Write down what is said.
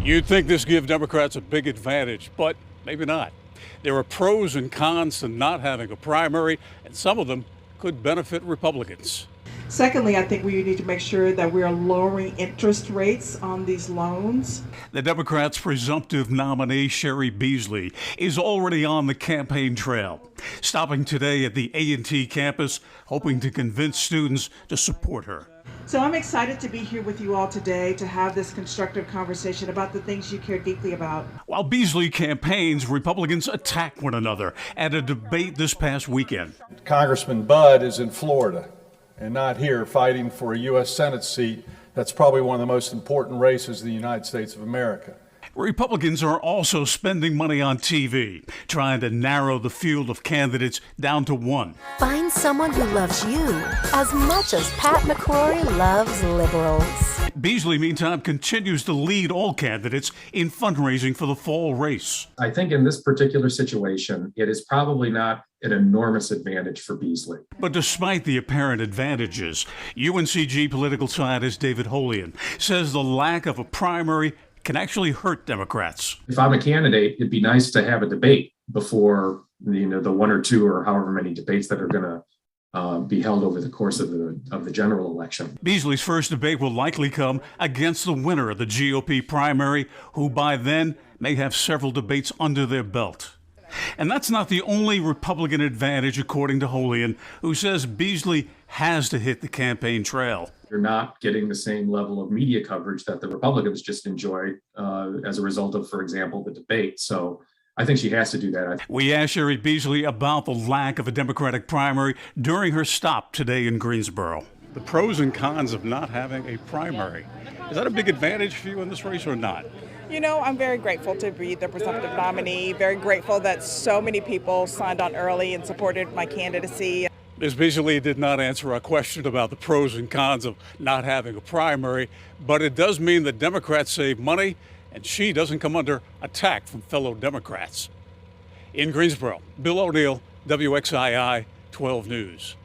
You'd think this gives Democrats a big advantage, but maybe not. There are pros and cons to not having a primary, and some of them could benefit Republicans. Secondly, I think we need to make sure that we are lowering interest rates on these loans. The Democrats' presumptive nominee, Cheri Beasley, is already on the campaign trail, stopping today at the A&T campus, hoping to convince students to support her. So I'm excited to be here with you all today to have this constructive conversation about the things you care deeply about. While Beasley campaigns, Republicans attack one another at a debate this past weekend. Congressman Budd is in Florida and not here fighting for a U.S. Senate seat that's probably one of the most important races in the United States of America. Republicans are also spending money on TV, trying to narrow the field of candidates down to one. Find someone who loves you as much as Pat McCrory loves liberals. Beasley, meantime, continues to lead all candidates in fundraising for the fall race. I think in this particular situation, it is probably not an enormous advantage for Beasley. But despite the apparent advantages, UNCG political scientist David Holian says the lack of a primary can actually hurt Democrats. If I'm a candidate, it'd be nice to have a debate before the one or two or however many debates that are going to be held over the course of the general election. Beasley's first debate will likely come against the winner of the GOP primary, who by then may have several debates under their belt. And that's not the only Republican advantage, according to Holian, who says Beasley has to hit the campaign trail. You're not getting the same level of media coverage that the Republicans just enjoyed as a result of, for example, the debate. So I think she has to do that. We asked Cheri Beasley about the lack of a Democratic primary during her stop today in Greensboro. The pros and cons of not having a primary. Is that a big advantage for you in this race or not? You know, I'm very grateful to be the presumptive nominee, very grateful that so many people signed on early and supported my candidacy. Ms. Beasley did not answer our question about the pros and cons of not having a primary, but it does mean that Democrats save money and she doesn't come under attack from fellow Democrats. In Greensboro, Bill O'Neill, WXII 12 News.